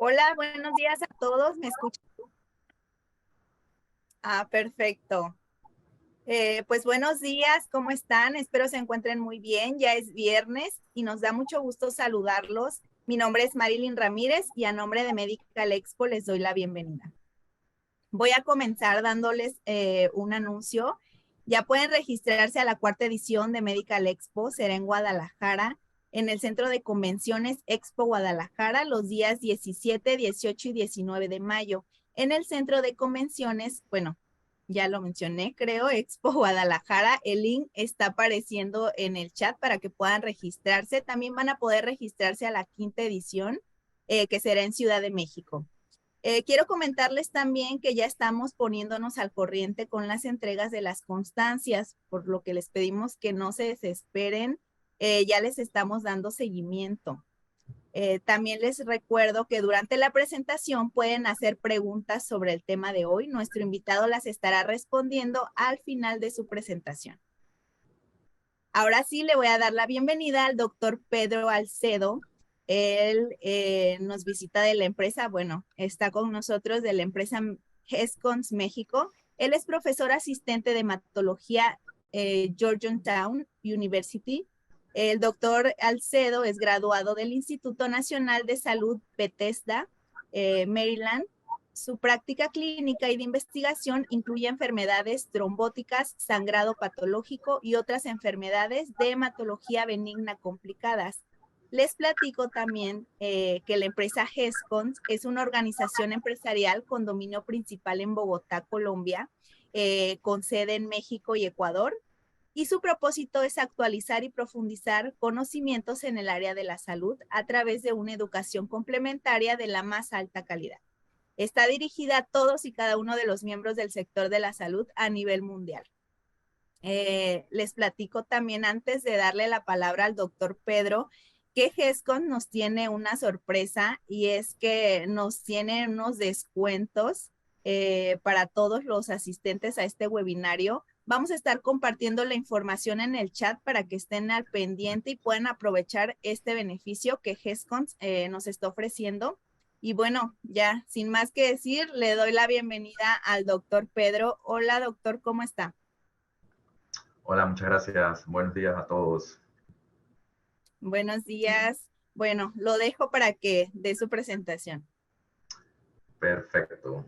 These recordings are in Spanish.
Hola, buenos días a todos. ¿Me escuchan? Perfecto. Pues buenos días, ¿cómo están? Espero se encuentren muy bien. Ya es viernes y nos da mucho gusto saludarlos. Mi nombre es Marilyn Ramírez y a nombre de Medical Expo les doy la bienvenida. Voy a comenzar dándoles un anuncio. Ya pueden registrarse a la cuarta edición de Medical Expo. Será en Guadalajara, en el Centro de Convenciones Expo Guadalajara, los días 17, 18 y 19 de mayo. En el Centro de Convenciones, bueno, ya lo mencioné, creo, Expo Guadalajara. El link está apareciendo en el chat para que puedan registrarse. También van a poder registrarse a la quinta edición, que será en Ciudad de México. Quiero comentarles también que ya estamos poniéndonos al corriente con las entregas de las constancias, por lo que les pedimos que no se desesperen. Ya les estamos dando seguimiento. También les recuerdo que durante la presentación pueden hacer preguntas sobre el tema de hoy. Nuestro invitado las estará respondiendo al final de su presentación. Ahora sí, le voy a dar la bienvenida al doctor Pedro Alcedo. Él nos visita de la empresa, bueno, está con nosotros de la empresa HESCONS México. Él es profesor asistente de hematología Georgetown University. El doctor Alcedo es graduado del Instituto Nacional de Salud Bethesda, Maryland. Su práctica clínica y de investigación incluye enfermedades trombóticas, sangrado patológico y otras enfermedades de hematología benigna complicadas. Les platico también que la empresa HESCONS es una organización empresarial con dominio principal en Bogotá, Colombia, con sede en México y Ecuador. Y su propósito es actualizar y profundizar conocimientos en el área de la salud a través de una educación complementaria de la más alta calidad. Está dirigida a todos y cada uno de los miembros del sector de la salud a nivel mundial. Les platico también antes de darle la palabra al doctor Pedro que HESCON nos tiene una sorpresa y es que nos tiene unos descuentos para todos los asistentes a este webinario. Vamos a estar compartiendo la información en el chat para que estén al pendiente y puedan aprovechar este beneficio que HESCON nos está ofreciendo. Y bueno, ya sin más que decir, le doy la bienvenida al doctor Pedro. Hola, doctor, ¿cómo está? Hola, muchas gracias. Buenos días a todos. Buenos días. Bueno, lo dejo para que dé su presentación. Perfecto.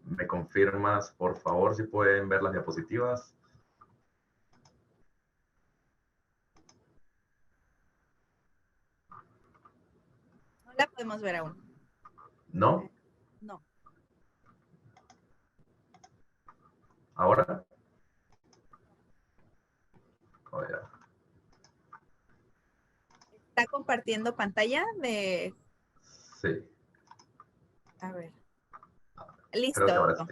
¿Me confirmas, por favor, si pueden ver las diapositivas? No la podemos ver aún. ¿No? No. ¿Ahora? Oh, ya. ¿Está compartiendo pantalla de...? Sí, A ver. creo que Listo. ahora sí.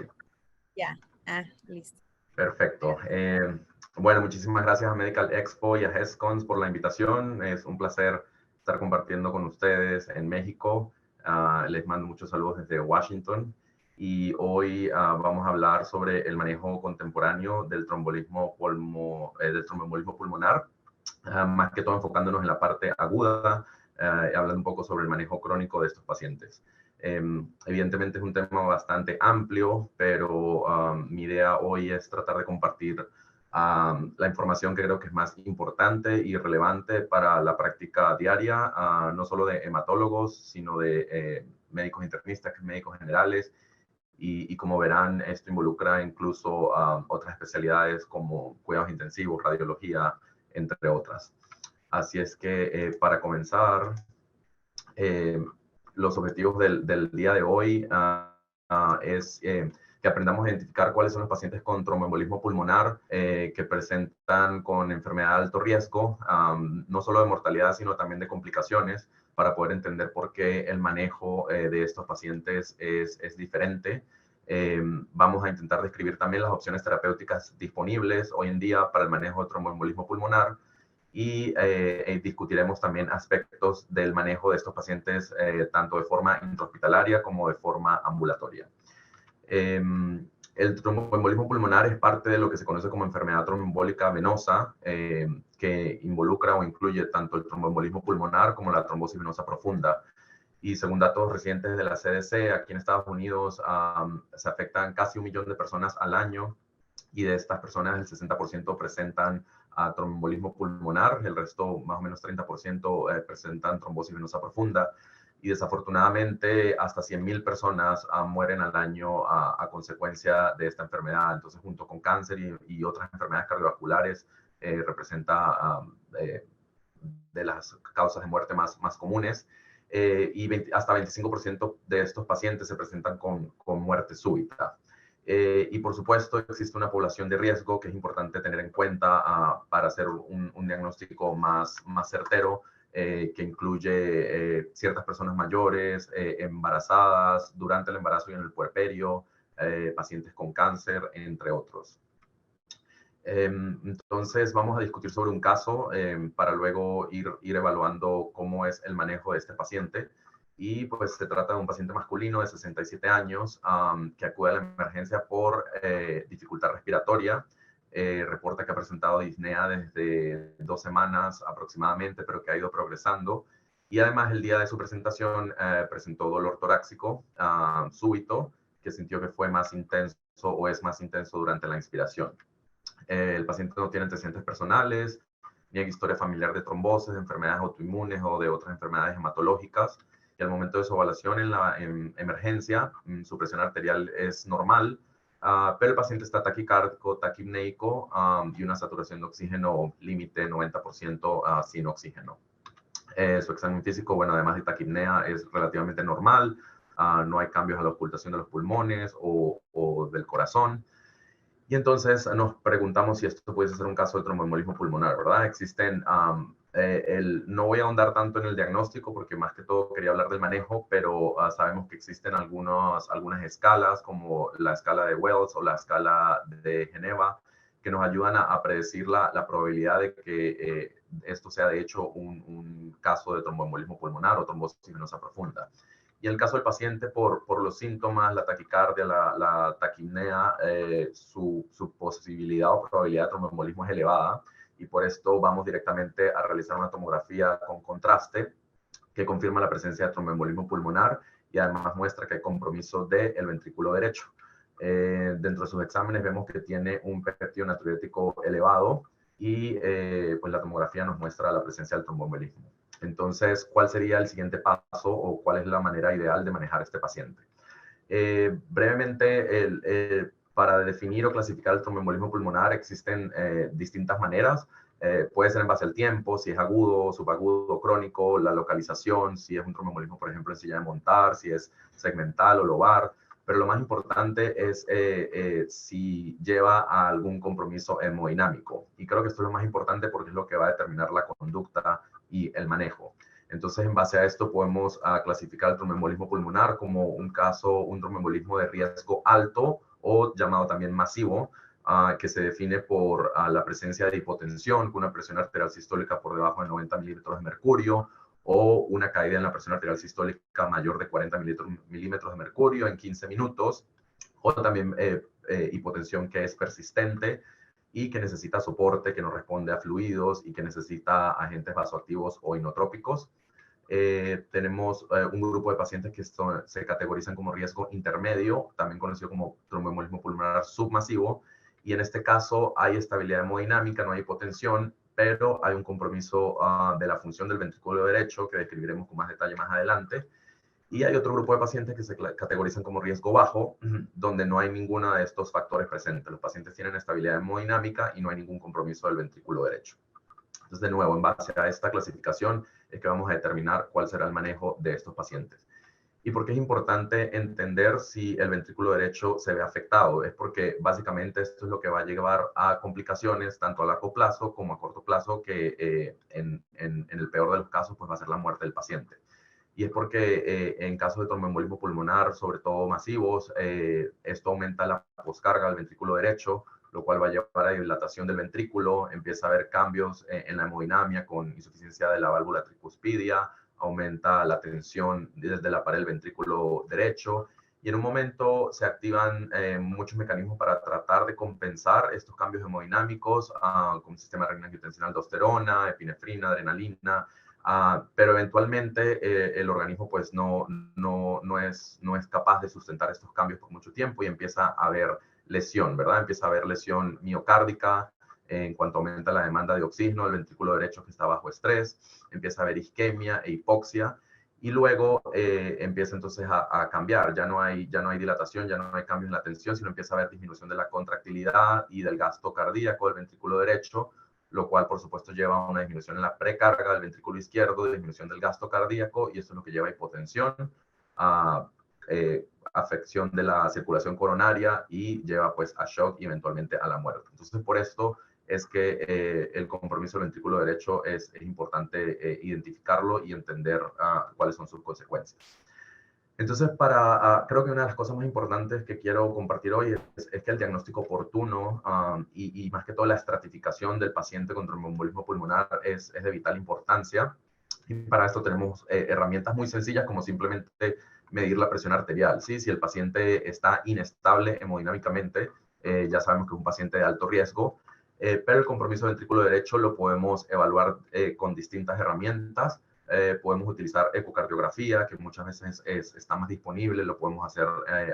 Ya. Listo. Perfecto. Bueno, muchísimas gracias a Medical Expo y a HESCONS por la invitación. Es un placer estar compartiendo con ustedes en México. Les mando muchos saludos desde Washington. Y hoy vamos a hablar sobre el manejo contemporáneo del tromboembolismo pulmonar, más que todo enfocándonos en la parte aguda, hablando un poco sobre el manejo crónico de estos pacientes. Evidentemente es un tema bastante amplio, pero mi idea hoy es tratar de compartir la información que creo que es más importante y relevante para la práctica diaria, no solo de hematólogos, sino de médicos internistas, médicos generales, y como verán, esto involucra incluso otras especialidades como cuidados intensivos, radiología, entre otras. Así es que para comenzar, los objetivos del día de hoy es que aprendamos a identificar cuáles son los pacientes con tromboembolismo pulmonar que presentan con enfermedad de alto riesgo, no solo de mortalidad, sino también de complicaciones, para poder entender por qué el manejo de estos pacientes es diferente. Vamos a intentar describir también las opciones terapéuticas disponibles hoy en día para el manejo de tromboembolismo pulmonar y discutiremos también aspectos del manejo de estos pacientes tanto de forma intrahospitalaria como de forma ambulatoria. El tromboembolismo pulmonar es parte de lo que se conoce como enfermedad tromboembólica venosa, que involucra o incluye tanto el tromboembolismo pulmonar como la trombosis venosa profunda. Y según datos recientes de la CDC, aquí en Estados Unidos se afectan casi 1 millón de personas al año, y de estas personas el 60% presentan tromboembolismo pulmonar, el resto, más o menos 30%, presentan trombosis venosa profunda. Y desafortunadamente hasta 100,000 personas mueren al año a consecuencia de esta enfermedad. Entonces, junto con cáncer y otras enfermedades cardiovasculares, representa de las causas de muerte más comunes. Y hasta 25% de estos pacientes se presentan con muerte súbita. Y por supuesto existe una población de riesgo que es importante tener en cuenta para hacer un diagnóstico más certero, que incluye ciertas personas mayores, embarazadas, durante el embarazo y en el puerperio, pacientes con cáncer, entre otros. Entonces vamos a discutir sobre un caso para luego ir evaluando cómo es el manejo de este paciente. Y pues se trata de un paciente masculino de 67 años que acude a la emergencia por dificultad respiratoria. Reporta que ha presentado disnea desde 2 semanas aproximadamente, pero que ha ido progresando. Y además el día de su presentación presentó dolor torácico súbito, que sintió que fue más intenso o es más intenso durante la inspiración. El paciente no tiene antecedentes personales, ni hay historia familiar de trombosis, de enfermedades autoinmunes o de otras enfermedades hematológicas. Y al momento de su evaluación en la emergencia, su presión arterial es normal, pero el paciente está taquicárdico, taquipneico y una saturación de oxígeno límite 90% sin oxígeno. Su examen físico, bueno, además de taquipnea, es relativamente normal. No hay cambios a la ocultación de los pulmones o del corazón. Y entonces nos preguntamos si esto puede ser un caso de tromboembolismo pulmonar, ¿verdad? Existen, no voy a ahondar tanto en el diagnóstico porque más que todo quería hablar del manejo, pero sabemos que existen algunas escalas como la escala de Wells o la escala de Geneva que nos ayudan a predecir la probabilidad de que esto sea de hecho un caso de tromboembolismo pulmonar o trombosis venosa profunda. Y en el caso del paciente, por los síntomas, la taquicardia, la taquipnea, su posibilidad o probabilidad de tromboembolismo es elevada, y por esto vamos directamente a realizar una tomografía con contraste que confirma la presencia de tromboembolismo pulmonar y además muestra que hay compromiso del ventrículo derecho. Dentro de sus exámenes vemos que tiene un péptido natriurético elevado y pues la tomografía nos muestra la presencia del tromboembolismo. Entonces, ¿cuál sería el siguiente paso o cuál es la manera ideal de manejar a este paciente? Brevemente, para definir o clasificar el tromboembolismo pulmonar existen distintas maneras. Puede ser en base al tiempo, si es agudo, subagudo, crónico, la localización, si es un tromboembolismo, por ejemplo, en silla de montar, si es segmental o lobar. Pero lo más importante es si lleva a algún compromiso hemodinámico. Y creo que esto es lo más importante porque es lo que va a determinar la conducta y el manejo. Entonces, en base a esto, podemos clasificar el tromboembolismo pulmonar como un tromboembolismo de riesgo alto o llamado también masivo, que se define por la presencia de hipotensión con una presión arterial sistólica por debajo de 90 milímetros de mercurio, o una caída en la presión arterial sistólica mayor de 40 milímetros de mercurio en 15 minutos, o también hipotensión que es persistente y que necesita soporte, que no responde a fluidos y que necesita agentes vasoactivos o inotrópicos. Tenemos un grupo de pacientes que se categorizan como riesgo intermedio, también conocido como tromboembolismo pulmonar submasivo, y en este caso hay estabilidad hemodinámica, no hay hipotensión, pero hay un compromiso de la función del ventrículo derecho que describiremos con más detalle más adelante. Y hay otro grupo de pacientes que se categorizan como riesgo bajo, donde no hay ninguno de estos factores presentes. Los pacientes tienen estabilidad hemodinámica y no hay ningún compromiso del ventrículo derecho. Entonces, de nuevo, en base a esta clasificación es que vamos a determinar cuál será el manejo de estos pacientes. ¿Y por qué es importante entender si el ventrículo derecho se ve afectado? Es porque básicamente esto es lo que va a llevar a complicaciones tanto a largo plazo como a corto plazo, que en el peor de los casos pues va a ser la muerte del paciente. Y es porque en casos de tromboembolismo pulmonar, sobre todo masivos, esto aumenta la poscarga del ventrículo derecho, lo cual va a llevar a dilatación del ventrículo, empieza a haber cambios en la hemodinamia con insuficiencia de la válvula tricuspidia, aumenta la tensión desde la pared del ventrículo derecho, y en un momento se activan muchos mecanismos para tratar de compensar estos cambios hemodinámicos, como sistema renina-angiotensina aldosterona, epinefrina, adrenalina, pero eventualmente el organismo pues no es capaz de sustentar estos cambios por mucho tiempo y empieza a haber lesión, ¿verdad? Empieza a haber lesión miocárdica en cuanto aumenta la demanda de oxígeno del ventrículo derecho que está bajo estrés, empieza a haber isquemia e hipoxia, y luego empieza entonces a cambiar, ya no hay dilatación, ya no hay cambios en la tensión, sino empieza a haber disminución de la contractilidad y del gasto cardíaco del ventrículo derecho, lo cual por supuesto lleva a una disminución en la precarga del ventrículo izquierdo, disminución del gasto cardíaco, y esto es lo que lleva a hipotensión, a afección de la circulación coronaria, y lleva pues a shock y eventualmente a la muerte. Entonces por esto es que el compromiso del ventrículo derecho es importante identificarlo y entender cuáles son sus consecuencias. Entonces, creo que una de las cosas más importantes que quiero compartir hoy es que el diagnóstico oportuno y más que todo la estratificación del paciente con tromboembolismo pulmonar es de vital importancia. Y para esto tenemos herramientas muy sencillas, como simplemente medir la presión arterial, ¿sí? Si el paciente está inestable hemodinámicamente, ya sabemos que es un paciente de alto riesgo, pero el compromiso del ventrículo derecho lo podemos evaluar con distintas herramientas. Podemos utilizar ecocardiografía, que muchas veces está más disponible, lo podemos hacer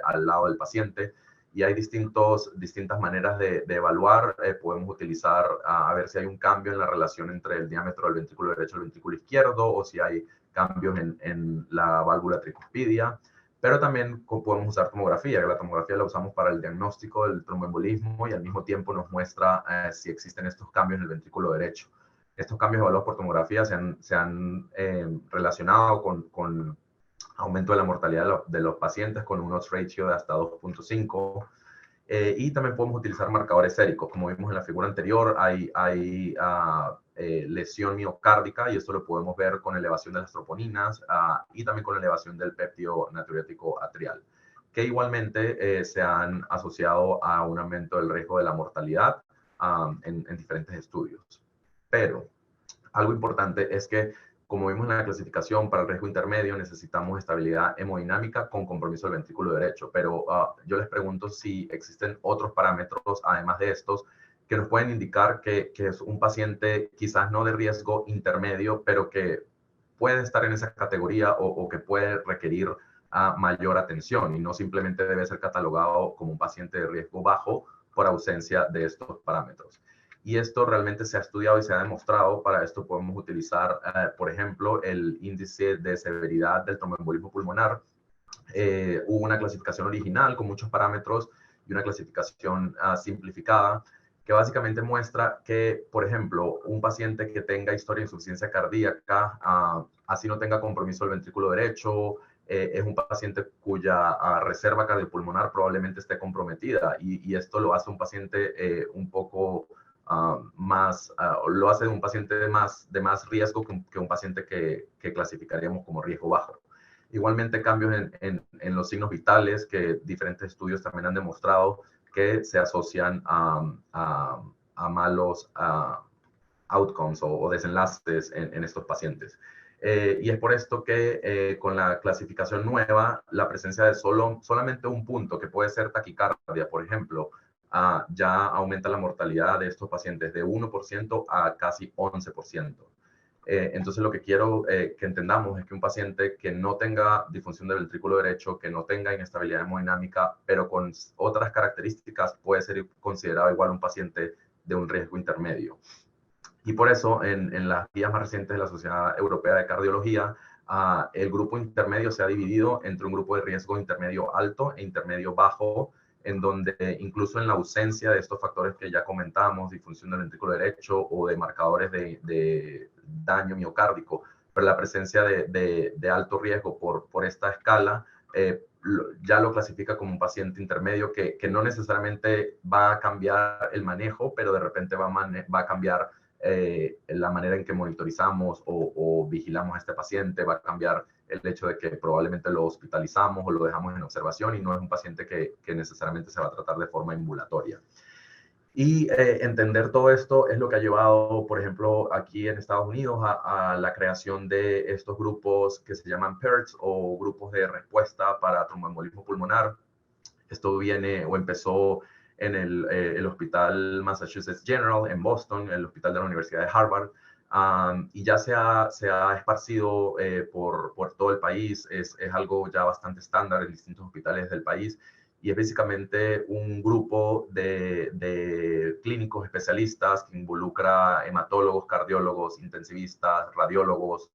al lado del paciente, y hay distintas maneras de evaluar. Podemos utilizar a ver si hay un cambio en la relación entre el diámetro del ventrículo derecho y el ventrículo izquierdo, o si hay cambios en la válvula tricuspidia, pero también podemos usar tomografía, que la tomografía la usamos para el diagnóstico del tromboembolismo y al mismo tiempo nos muestra si existen estos cambios en el ventrículo derecho. Estos cambios evaluados por tomografía se han relacionado con aumento de la mortalidad de los pacientes, con un odds ratio de hasta 2.5. Y también podemos utilizar marcadores séricos. Como vimos en la figura anterior, hay lesión miocárdica, y esto lo podemos ver con elevación de las troponinas y también con elevación del péptido natriurético atrial, que igualmente se han asociado a un aumento del riesgo de la mortalidad en diferentes estudios. Pero algo importante es que, como vimos en la clasificación, para el riesgo intermedio necesitamos estabilidad hemodinámica con compromiso del ventrículo derecho, pero yo les pregunto si existen otros parámetros, además de estos, que nos pueden indicar que es un paciente quizás no de riesgo intermedio, pero que puede estar en esa categoría o que puede requerir mayor atención, y no simplemente debe ser catalogado como un paciente de riesgo bajo por ausencia de estos parámetros. Y esto realmente se ha estudiado y se ha demostrado. Para esto podemos utilizar, por ejemplo, el índice de severidad del tromboembolismo pulmonar. Hubo una clasificación original con muchos parámetros y una clasificación simplificada, que básicamente muestra que, por ejemplo, un paciente que tenga historia de insuficiencia cardíaca, así no tenga compromiso del ventrículo derecho, es un paciente cuya reserva cardiopulmonar probablemente esté comprometida, y esto lo hace un paciente un poco lo hace de un paciente de más riesgo que un paciente que clasificaríamos como riesgo bajo. Igualmente, cambios en los signos vitales, que diferentes estudios también han demostrado que se asocian a malos outcomes o desenlaces en estos pacientes. Y es por esto que con la clasificación nueva, la presencia de solamente un punto, que puede ser taquicardia, por ejemplo, ya aumenta la mortalidad de estos pacientes de 1% a casi 11%. Entonces, lo que quiero que entendamos es que un paciente que no tenga disfunción del ventrículo derecho, que no tenga inestabilidad hemodinámica, pero con otras características, puede ser considerado igual un paciente de un riesgo intermedio. Y por eso, en las guías más recientes de la Sociedad Europea de Cardiología, el grupo intermedio se ha dividido entre un grupo de riesgo intermedio alto e intermedio bajo, en donde incluso en la ausencia de estos factores que ya comentamos, disfunción del ventrículo derecho o de marcadores de daño miocárdico, pero la presencia de alto riesgo por esta escala ya lo clasifica como un paciente intermedio que no necesariamente va a cambiar el manejo, pero de repente va a cambiar la manera en que monitorizamos o vigilamos a este paciente, va a cambiar el hecho de que probablemente lo hospitalizamos o lo dejamos en observación y no es un paciente que necesariamente se va a tratar de forma ambulatoria. Y entender todo esto es lo que ha llevado, por ejemplo, aquí en Estados Unidos a la creación de estos grupos que se llaman PERTs o grupos de respuesta para tromboembolismo pulmonar. Esto viene o empezó en el Hospital Massachusetts General en Boston, el hospital de la Universidad de Harvard, y ya se ha esparcido por todo el país. Es algo ya bastante estándar en distintos hospitales del país y es básicamente un grupo de clínicos especialistas que involucra hematólogos, cardiólogos, intensivistas, radiólogos,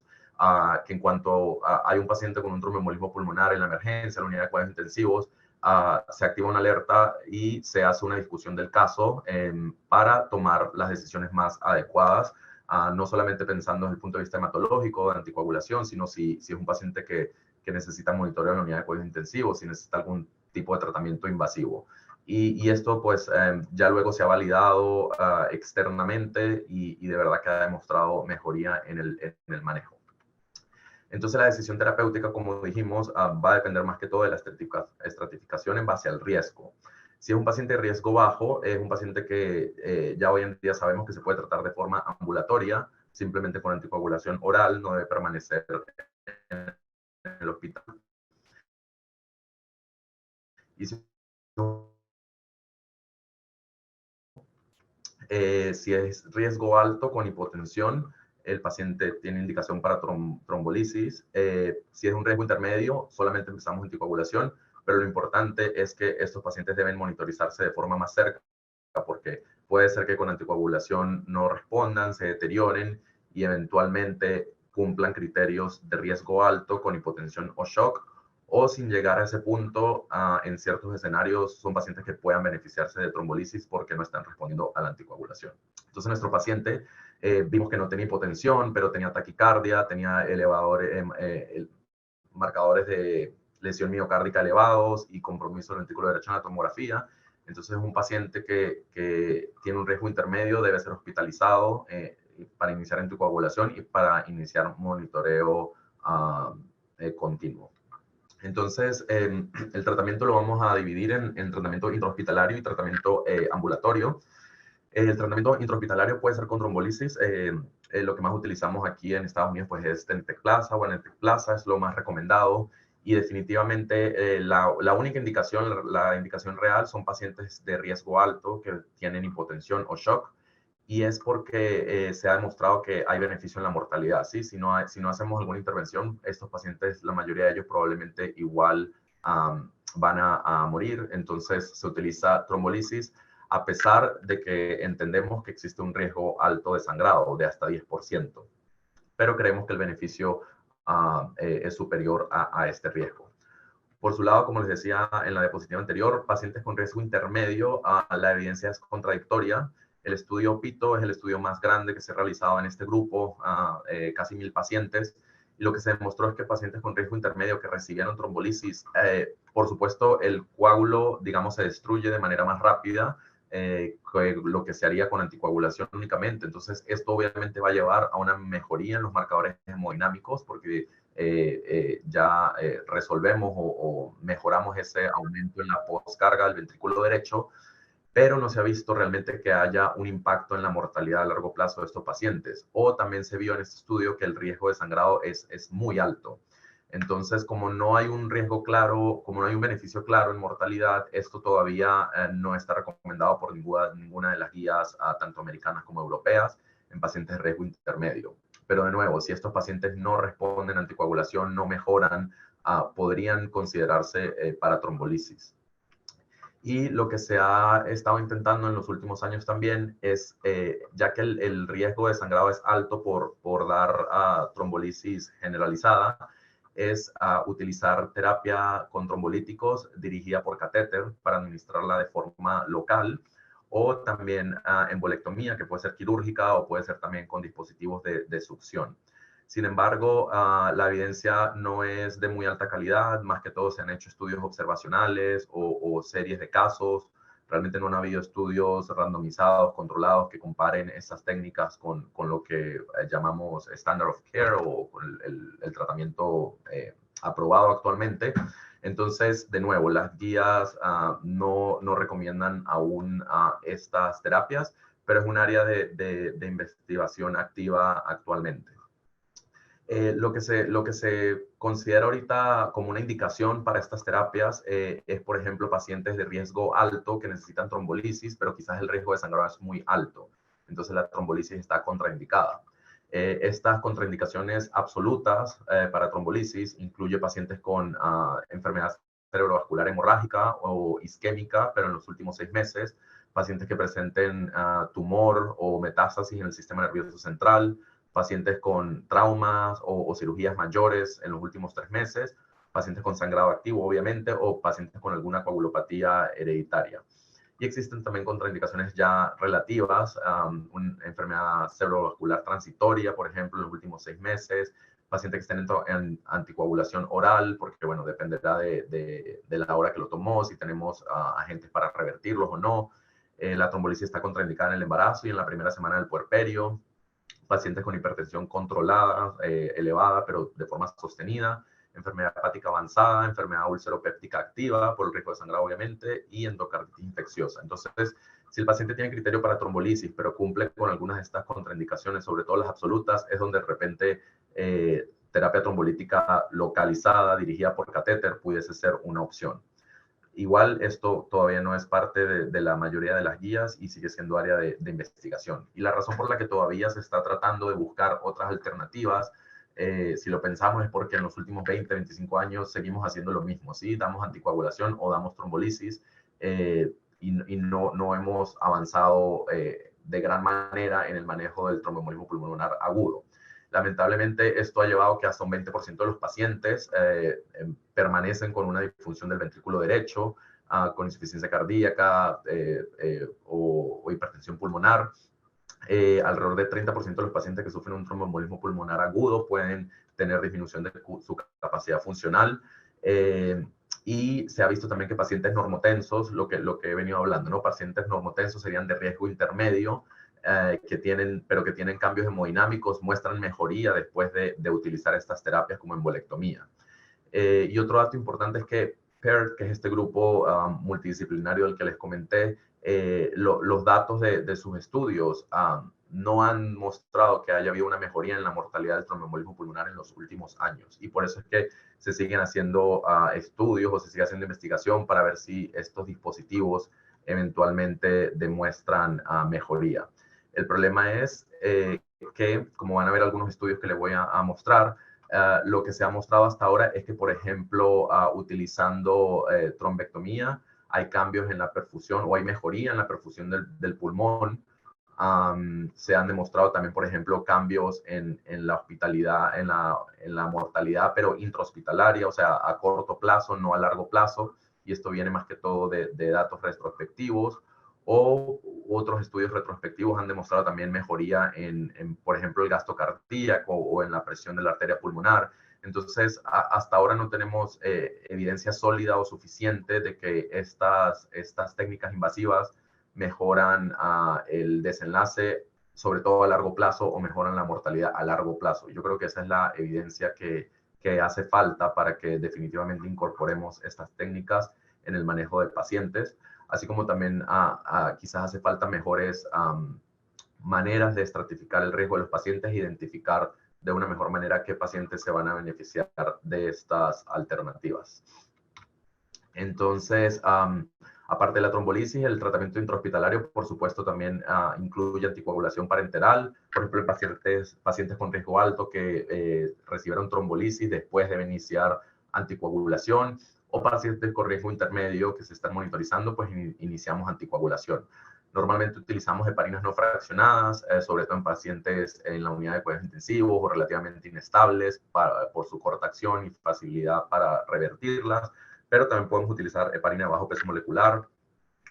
que en cuanto hay un paciente con un tromboembolismo pulmonar en la emergencia, en la unidad de cuidados intensivos, se activa una alerta y se hace una discusión del caso para tomar las decisiones más adecuadas, no solamente pensando desde el punto de vista hematológico, de anticoagulación, sino si es un paciente que necesita monitoreo en la unidad de cuidados intensivos, si necesita algún tipo de tratamiento invasivo. Y esto pues ya luego se ha validado externamente y de verdad que ha demostrado mejoría en el manejo. Entonces la decisión terapéutica, como dijimos, va a depender más que todo de la estratificación en base al riesgo. Si es un paciente de riesgo bajo, es un paciente que ya hoy en día sabemos que se puede tratar de forma ambulatoria, simplemente con anticoagulación oral, no debe permanecer en el hospital. Y si es riesgo alto con hipotensión, el paciente tiene indicación para trombolisis. Si es un riesgo intermedio, solamente empezamos anticoagulación, pero lo importante es que estos pacientes deben monitorizarse de forma más cerca, porque puede ser que con anticoagulación no respondan, se deterioren y eventualmente cumplan criterios de riesgo alto con hipotensión o shock, o sin llegar a ese punto, en ciertos escenarios son pacientes que puedan beneficiarse de trombolisis porque no están respondiendo a la anticoagulación. Entonces nuestro paciente vimos que no tenía hipotensión, pero tenía taquicardia, tenía marcadores de lesión miocárdica elevados y compromiso del ventrículo derecho en la tomografía. Entonces es un paciente que tiene un riesgo intermedio, debe ser hospitalizado para iniciar anticoagulación y para iniciar monitoreo continuo. Entonces, el tratamiento lo vamos a dividir en tratamiento intrahospitalario y tratamiento ambulatorio. El tratamiento intrahospitalario puede ser con trombolisis. Lo que más utilizamos aquí en Estados Unidos pues, es Tenecteplasa o Enetecplasa, es lo más recomendado. Y definitivamente la única indicación, la indicación real, son pacientes de riesgo alto que tienen hipotensión o shock. Y es porque se ha demostrado que hay beneficio en la mortalidad, ¿sí? Si no hacemos alguna intervención, estos pacientes, la mayoría de ellos probablemente igual van a morir. Entonces se utiliza trombolisis a pesar de que entendemos que existe un riesgo alto de sangrado de hasta 10%, pero creemos que el beneficio es superior a este riesgo. Por su lado, como les decía en la diapositiva anterior, pacientes con riesgo intermedio, la evidencia es contradictoria. El estudio PITO es el estudio más grande que se ha realizado en este grupo, casi 1000 pacientes. Y lo que se demostró es que pacientes con riesgo intermedio que recibieron trombolisis, por supuesto, el coágulo, digamos, se destruye de manera más rápida que lo que se haría con anticoagulación únicamente. Entonces, esto obviamente va a llevar a una mejoría en los marcadores hemodinámicos porque ya resolvemos o mejoramos ese aumento en la poscarga del ventrículo derecho, pero no se ha visto realmente que haya un impacto en la mortalidad a largo plazo de estos pacientes. O también se vio en este estudio que el riesgo de sangrado es muy alto. Entonces, como no hay un riesgo claro, como no hay un beneficio claro en mortalidad, esto todavía no está recomendado por ninguna de las guías, tanto americanas como europeas, en pacientes de riesgo intermedio. Pero de nuevo, si estos pacientes no responden a anticoagulación, no mejoran, podrían considerarse para trombolisis. Y lo que se ha estado intentando en los últimos años también es, ya que el riesgo de sangrado es alto por dar trombolisis generalizada, es utilizar terapia con trombolíticos dirigida por catéter para administrarla de forma local, o también embolectomía, que puede ser quirúrgica o puede ser también con dispositivos de succión. Sin embargo, la evidencia no es de muy alta calidad, más que todo se han hecho estudios observacionales o series de casos. Realmente no han habido estudios randomizados, controlados, que comparen estas técnicas con lo que llamamos standard of care o con el tratamiento aprobado actualmente. Entonces, de nuevo, las guías no recomiendan aún estas terapias, pero es un área de investigación activa actualmente. Lo que se considera ahorita como una indicación para estas terapias es, por ejemplo, pacientes de riesgo alto que necesitan trombolisis, pero quizás el riesgo de sangrado es muy alto. Entonces la trombolisis está contraindicada. Estas contraindicaciones absolutas para trombolisis incluye pacientes con enfermedad cerebrovascular hemorrágica o isquémica, pero en los últimos 6 meses, pacientes que presenten tumor o metástasis en el sistema nervioso central, pacientes con traumas o cirugías mayores en los últimos 3 meses, pacientes con sangrado activo, obviamente, o pacientes con alguna coagulopatía hereditaria. Y existen también contraindicaciones ya relativas, una enfermedad cerebrovascular transitoria, por ejemplo, en los últimos 6 meses, pacientes que estén en anticoagulación oral, porque, bueno, dependerá de la hora que lo tomó, si tenemos agentes para revertirlos o no. La trombolisis está contraindicada en el embarazo y en la primera semana del puerperio. Pacientes con hipertensión controlada, elevada, pero de forma sostenida, enfermedad hepática avanzada, enfermedad ulceropéptica activa, por el riesgo de sangrado, obviamente, y endocarditis infecciosa. Entonces, si el paciente tiene criterio para trombolisis, pero cumple con algunas de estas contraindicaciones, sobre todo las absolutas, es donde de repente terapia trombolítica localizada, dirigida por catéter, pudiese ser una opción. Igual esto todavía no es parte de la mayoría de las guías y sigue siendo área de investigación. Y la razón por la que todavía se está tratando de buscar otras alternativas, si lo pensamos, es porque en los últimos 20, 25 años seguimos haciendo lo mismo, ¿sí? Damos anticoagulación o damos trombolisis y no hemos avanzado de gran manera en el manejo del tromboembolismo pulmonar agudo. Lamentablemente, esto ha llevado que hasta un 20% de los pacientes permanecen con una disfunción del ventrículo derecho, con insuficiencia cardíaca o hipertensión pulmonar. Alrededor del 30% de los pacientes que sufren un tromboembolismo pulmonar agudo pueden tener disminución de su capacidad funcional. Y se ha visto también que pacientes normotensos, lo que he venido hablando, ¿no? Pacientes normotensos serían de riesgo intermedio, que tienen cambios hemodinámicos, muestran mejoría después de utilizar estas terapias como embolectomía. Y otro dato importante es que PERT, que es este grupo multidisciplinario del que les comenté, los datos de sus estudios no han mostrado que haya habido una mejoría en la mortalidad del tromboembolismo pulmonar en los últimos años. Y por eso es que se siguen haciendo estudios o se sigue haciendo investigación para ver si estos dispositivos eventualmente demuestran mejoría. El problema es que, como van a ver algunos estudios que les voy a mostrar, lo que se ha mostrado hasta ahora es que, por ejemplo, utilizando trombectomía, hay cambios en la perfusión o hay mejoría en la perfusión del pulmón. Se han demostrado también, por ejemplo, cambios en la hospitalidad, en la mortalidad, pero intrahospitalaria, o sea, a corto plazo, no a largo plazo. Y esto viene más que todo de datos retrospectivos. O otros estudios retrospectivos han demostrado también mejoría en, por ejemplo, el gasto cardíaco o en la presión de la arteria pulmonar. Entonces, hasta ahora no tenemos evidencia sólida o suficiente de que estas técnicas invasivas mejoran el desenlace, sobre todo a largo plazo, o mejoran la mortalidad a largo plazo. Yo creo que esa es la evidencia que hace falta para que definitivamente incorporemos estas técnicas en el manejo de pacientes, así como también quizás hace falta mejores maneras de estratificar el riesgo de los pacientes e identificar de una mejor manera qué pacientes se van a beneficiar de estas alternativas. Entonces, aparte de la trombolisis, el tratamiento intrahospitalario, por supuesto, también incluye anticoagulación parenteral, por ejemplo, en pacientes con riesgo alto que recibieron trombolisis después de iniciar anticoagulación, o pacientes con riesgo intermedio que se están monitorizando, pues iniciamos anticoagulación. Normalmente utilizamos heparinas no fraccionadas, sobre todo en pacientes en la unidad de cuidados intensivos o relativamente inestables por su corta acción y facilidad para revertirlas, pero también podemos utilizar heparina de bajo peso molecular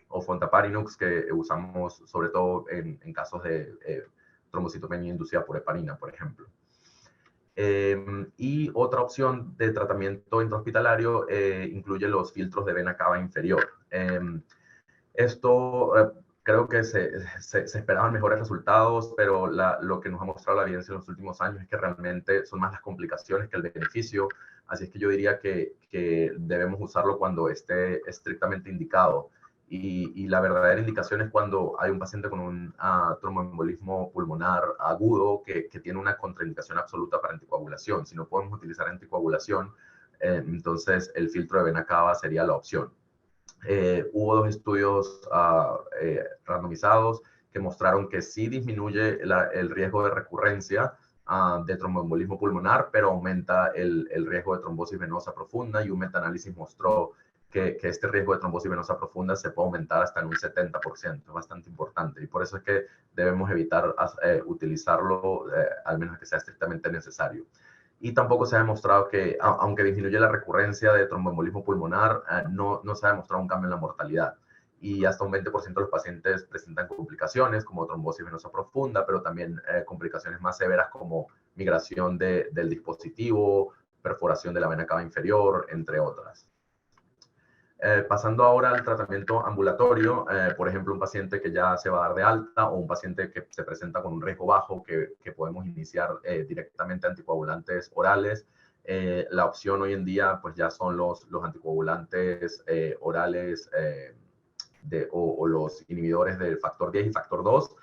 o fondaparinux, que usamos sobre todo en casos de trombocitopenia inducida por heparina, por ejemplo. Y otra opción de tratamiento intrahospitalario incluye los filtros de vena cava inferior. Esto creo que se esperaban mejores resultados, pero lo que nos ha mostrado la evidencia en los últimos años es que realmente son más las complicaciones que el beneficio. Así es que yo diría que debemos usarlo cuando esté estrictamente indicado. Y la verdadera indicación es cuando hay un paciente con un tromboembolismo pulmonar agudo que tiene una contraindicación absoluta para anticoagulación. Si no podemos utilizar anticoagulación, entonces el filtro de vena cava sería la opción. Hubo dos estudios randomizados que mostraron que sí disminuye el riesgo de recurrencia de tromboembolismo pulmonar, pero aumenta el riesgo de trombosis venosa profunda, y un metaanálisis mostró que este riesgo de trombosis venosa profunda se puede aumentar hasta en un 70%, es bastante importante, y por eso es que debemos evitar utilizarlo, al menos que sea estrictamente necesario. Y tampoco se ha demostrado que, aunque disminuye la recurrencia de tromboembolismo pulmonar, no se ha demostrado un cambio en la mortalidad. Y hasta un 20% de los pacientes presentan complicaciones como trombosis venosa profunda, pero también complicaciones más severas como migración del dispositivo, perforación de la vena cava inferior, entre otras. Pasando ahora al tratamiento ambulatorio, por ejemplo, un paciente que ya se va a dar de alta o un paciente que se presenta con un riesgo bajo que podemos iniciar directamente anticoagulantes orales. La opción hoy en día pues ya son los anticoagulantes orales o los inhibidores del factor 10 y factor 2.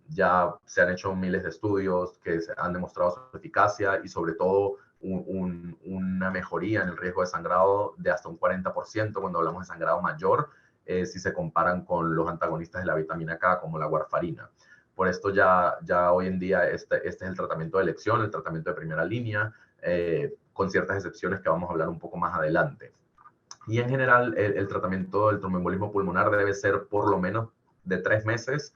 Ya se han hecho miles de estudios que han demostrado su eficacia y sobre todo una mejoría en el riesgo de sangrado de hasta un 40% cuando hablamos de sangrado mayor, si se comparan con los antagonistas de la vitamina K como la warfarina. Por esto ya hoy en día este es el tratamiento de elección, el tratamiento de primera línea, con ciertas excepciones que vamos a hablar un poco más adelante. Y en general el tratamiento del tromboembolismo pulmonar debe ser por lo menos de 3 meses,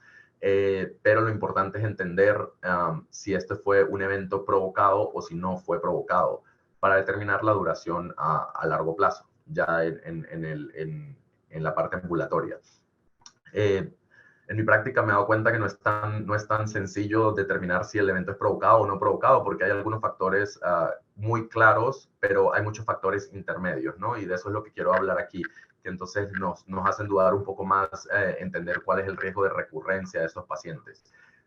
pero lo importante es entender si este fue un evento provocado o si no fue provocado para determinar la duración a largo plazo, ya en la parte ambulatoria. En mi práctica me he dado cuenta que no es tan sencillo determinar si el evento es provocado o no provocado, porque hay algunos factores muy claros, pero hay muchos factores intermedios, ¿no? Y de eso es lo que quiero hablar aquí, que entonces nos hacen dudar un poco más, entender cuál es el riesgo de recurrencia de estos pacientes.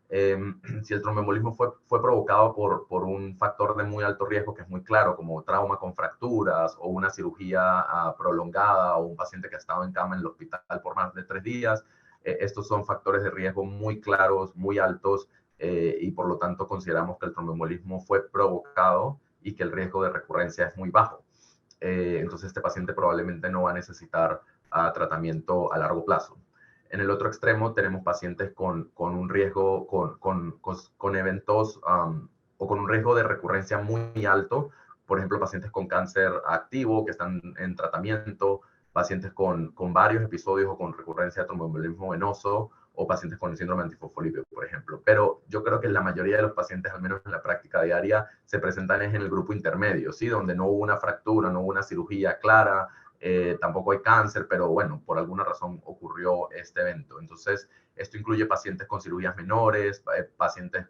Si el tromboembolismo fue provocado por un factor de muy alto riesgo, que es muy claro, como trauma con fracturas o una cirugía prolongada o un paciente que ha estado en cama en el hospital por más de 3 días, estos son factores de riesgo muy claros, muy altos, y por lo tanto consideramos que el tromboembolismo fue provocado y que el riesgo de recurrencia es muy bajo. Entonces este paciente probablemente no va a necesitar tratamiento a largo plazo. En el otro extremo tenemos pacientes con un riesgo, con eventos o con un riesgo de recurrencia muy alto, por ejemplo, pacientes con cáncer activo que están en tratamiento, pacientes con varios episodios o con recurrencia de tromboembolismo venoso, o pacientes con el síndrome antifosfolípido, por ejemplo. Pero yo creo que la mayoría de los pacientes, al menos en la práctica diaria, se presentan en el grupo intermedio, ¿sí? Donde no hubo una fractura, no hubo una cirugía clara, tampoco hay cáncer, pero bueno, por alguna razón ocurrió este evento. Entonces, esto incluye pacientes con cirugías menores, pacientes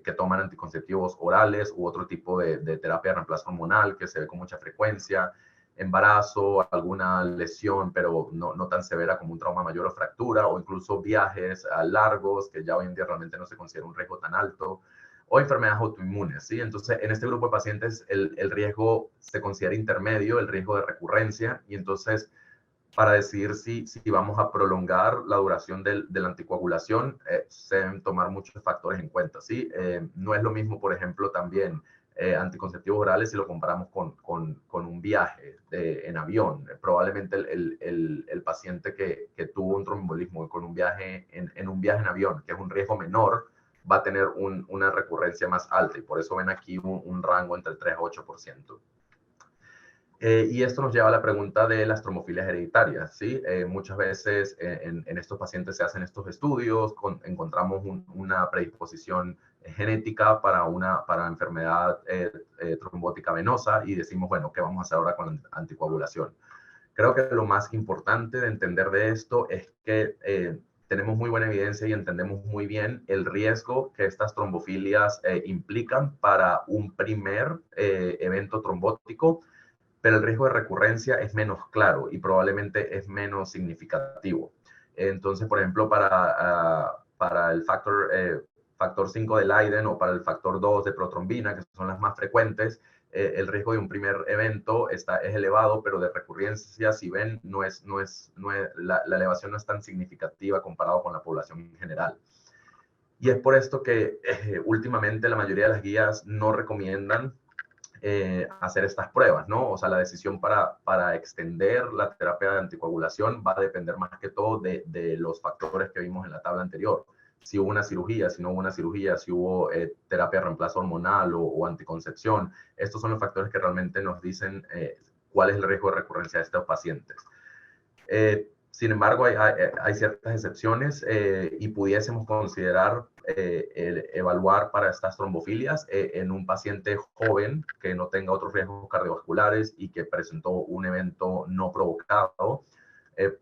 que toman anticonceptivos orales u otro tipo de terapia de reemplazo hormonal que se ve con mucha frecuencia, embarazo, alguna lesión, pero no tan severa como un trauma mayor o fractura, o incluso viajes largos, que ya hoy en día realmente no se considera un riesgo tan alto, o enfermedades autoinmunes, ¿sí? Entonces, en este grupo de pacientes, el riesgo se considera intermedio, el riesgo de recurrencia, y entonces, para decidir si vamos a prolongar la duración de la anticoagulación, se deben tomar muchos factores en cuenta, ¿sí? No es lo mismo, por ejemplo, también anticonceptivos orales si lo comparamos con un viaje en avión. Probablemente el paciente que tuvo un tromboembolismo con un viaje en un viaje en avión, que es un riesgo menor, va a tener una recurrencia más alta, y por eso ven aquí un rango entre el 3 a 8%. Y esto nos lleva a la pregunta de las tromofilias hereditarias, ¿sí? Muchas veces en estos pacientes se hacen estos estudios, encontramos una predisposición genética para enfermedad trombótica venosa, y decimos, bueno, ¿qué vamos a hacer ahora con la anticoagulación? Creo que lo más importante de entender de esto es que tenemos muy buena evidencia y entendemos muy bien el riesgo que estas trombofilias implican para un primer evento trombótico, pero el riesgo de recurrencia es menos claro y probablemente es menos significativo. Entonces, por ejemplo, para el factor 5 de Leiden o para el factor 2 de protrombina, que son las más frecuentes, el riesgo de un primer evento es elevado, pero de recurrencia, si ven, la elevación no es tan significativa comparado con la población en general. Y es por esto que últimamente la mayoría de las guías no recomiendan hacer estas pruebas, ¿no? O sea, la decisión para extender la terapia de anticoagulación va a depender más que todo de los factores que vimos en la tabla anterior. Si hubo una cirugía, si no hubo una cirugía, si hubo terapia de reemplazo hormonal o anticoncepción. Estos son los factores que realmente nos dicen cuál es el riesgo de recurrencia de estos pacientes. Sin embargo, hay ciertas excepciones y pudiésemos considerar evaluar para estas trombofilias en un paciente joven que no tenga otros riesgos cardiovasculares y que presentó un evento no provocado.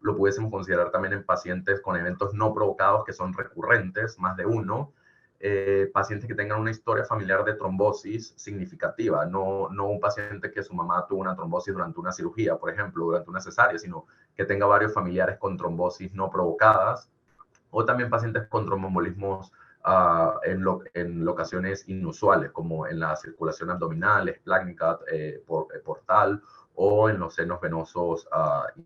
Lo pudiésemos considerar también en pacientes con eventos no provocados que son recurrentes, más de uno. Pacientes que tengan una historia familiar de trombosis significativa, no un paciente que su mamá tuvo una trombosis durante una cirugía, por ejemplo, durante una cesárea, sino que tenga varios familiares con trombosis no provocadas, o también pacientes con tromboembolismos en locaciones inusuales, como en la circulación abdominal, esplácnica, portal, o en los senos venosos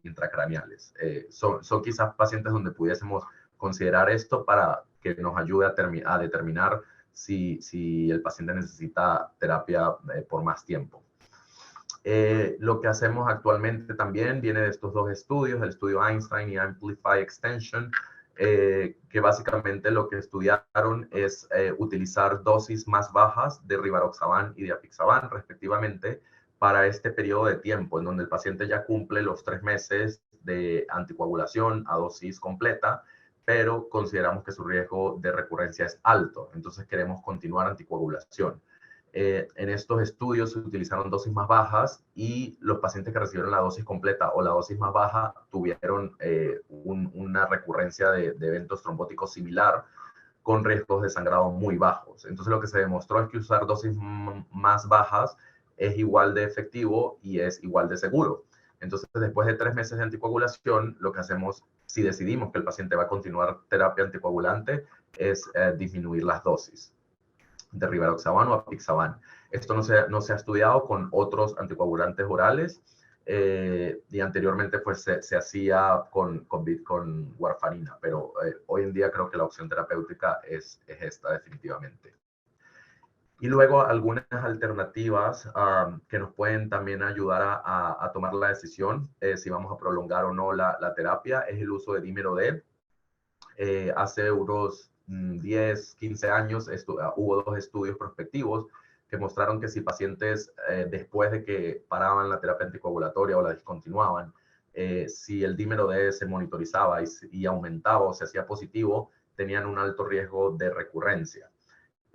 intracraneales. Son quizás pacientes donde pudiésemos considerar esto para que nos ayude a determinar si el paciente necesita terapia por más tiempo. Lo que hacemos actualmente también viene de estos dos estudios, el estudio Einstein y Amplify Extension, que básicamente lo que estudiaron es utilizar dosis más bajas de rivaroxaban y de apixaban, respectivamente, para este periodo de tiempo en donde el paciente ya cumple los 3 meses de anticoagulación a dosis completa, pero consideramos que su riesgo de recurrencia es alto, entonces queremos continuar anticoagulación. En estos estudios se utilizaron dosis más bajas y los pacientes que recibieron la dosis completa o la dosis más baja tuvieron una recurrencia de eventos trombóticos similar con riesgos de sangrado muy bajos. Entonces lo que se demostró es que usar dosis más bajas es igual de efectivo y es igual de seguro. Entonces después de 3 meses de anticoagulación, lo que hacemos, si decidimos que el paciente va a continuar terapia anticoagulante, es disminuir las dosis de rivaroxaban o apixaban. Esto no se ha estudiado con otros anticoagulantes orales y anteriormente pues se hacía con warfarina, pero hoy en día creo que la opción terapéutica es esta definitivamente. Y luego algunas alternativas que nos pueden también ayudar a tomar la decisión si vamos a prolongar o no la terapia es el uso de dímero D. Hace unos 10, 15 años hubo 2 estudios prospectivos que mostraron que si pacientes después de que paraban la terapia anticoagulatoria o la discontinuaban, si el dímero D se monitorizaba y aumentaba o se hacía positivo, tenían un alto riesgo de recurrencia.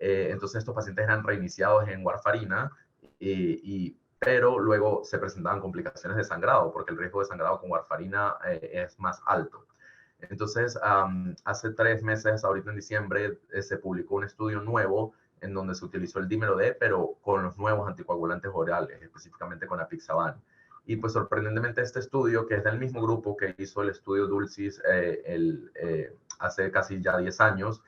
Entonces estos pacientes eran reiniciados en warfarina, pero luego se presentaban complicaciones de sangrado porque el riesgo de sangrado con warfarina es más alto. Entonces, hace 3 meses, ahorita en diciembre, se publicó un estudio nuevo en donde se utilizó el dímero D, pero con los nuevos anticoagulantes orales, específicamente con apixaban. Y pues sorprendentemente este estudio, que es del mismo grupo que hizo el estudio Dulcis hace casi ya 10 años,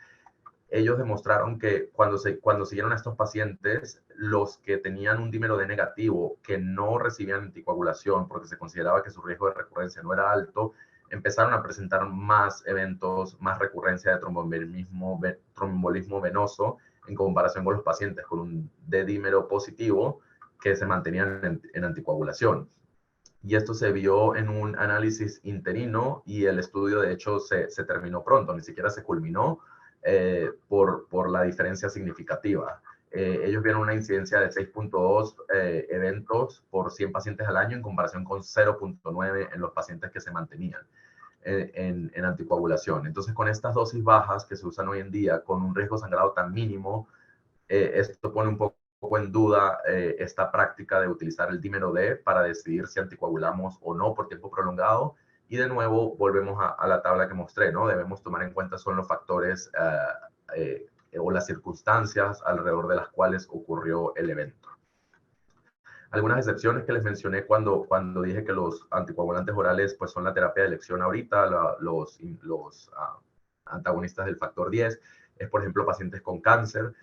ellos demostraron que cuando siguieron a estos pacientes, los que tenían un dímero D negativo, que no recibían anticoagulación porque se consideraba que su riesgo de recurrencia no era alto, empezaron a presentar más eventos, más recurrencia de tromboembolismo venoso en comparación con los pacientes con un D dímero positivo que se mantenían en anticoagulación. Y esto se vio en un análisis interino y el estudio de hecho se terminó pronto, ni siquiera se culminó por la diferencia significativa. Ellos vieron una incidencia de 6.2 eventos por 100 pacientes al año en comparación con 0.9 en los pacientes que se mantenían en anticoagulación. Entonces, con estas dosis bajas que se usan hoy en día, con un riesgo sangrado tan mínimo, esto pone un poco en duda esta práctica de utilizar el dímero D para decidir si anticoagulamos o no por tiempo prolongado Y de nuevo, volvemos a la tabla que mostré, ¿no? Debemos tomar en cuenta son los factores o las circunstancias alrededor de las cuales ocurrió el evento. Algunas excepciones que les mencioné cuando dije que los anticoagulantes orales pues, son la terapia de elección ahorita, los antagonistas del factor 10, es por ejemplo pacientes con cáncer.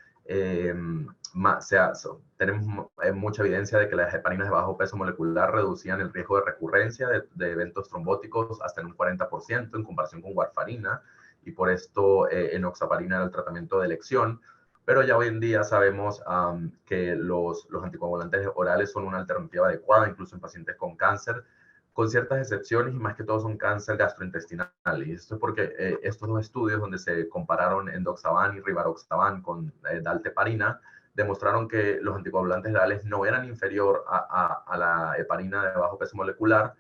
Tenemos mucha evidencia de que las heparinas de bajo peso molecular reducían el riesgo de recurrencia de eventos trombóticos hasta en un 40% en comparación con warfarina, y por esto enoxaparina era el tratamiento de elección. Pero ya hoy en día sabemos que los anticoagulantes orales son una alternativa adecuada, incluso en pacientes con cáncer, con ciertas excepciones, y más que todo son cáncer gastrointestinal. Y esto es porque estos dos estudios donde se compararon endoxaban y rivaroxaban con dalteparina demostraron que los anticoagulantes orales no eran inferior a la heparina de bajo peso molecular,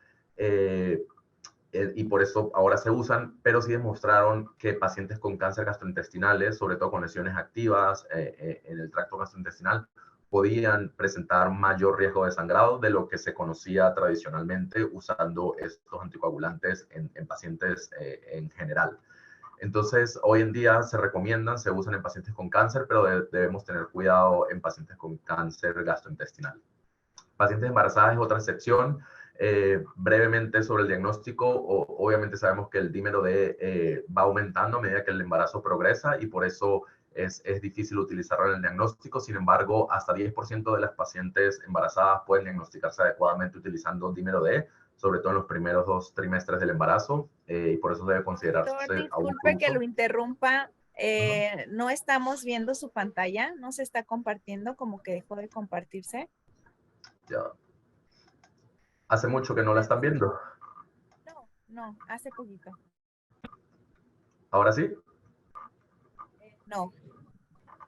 y por eso ahora se usan, pero sí demostraron que pacientes con cáncer gastrointestinales, sobre todo con lesiones activas en el tracto gastrointestinal, podían presentar mayor riesgo de sangrado de lo que se conocía tradicionalmente usando estos anticoagulantes en pacientes en general. Entonces, hoy en día se recomiendan, se usan en pacientes con cáncer, pero debemos tener cuidado en pacientes con cáncer gastrointestinal. Pacientes embarazadas es otra excepción. Brevemente sobre el diagnóstico, obviamente sabemos que el dímero D va aumentando a medida que el embarazo progresa, y por eso es difícil utilizarlo en el diagnóstico. Sin embargo, hasta 10% de las pacientes embarazadas pueden diagnosticarse adecuadamente utilizando dímero D, sobre todo en los primeros 2 trimestres del embarazo, y por eso debe considerarse Doctor, aún disculpe su que uso. lo interrumpa. No estamos viendo su pantalla, no se está compartiendo, como que dejó de compartirse. Ya. Hace mucho que no la están viendo. No, hace poquito. ¿Ahora sí? No,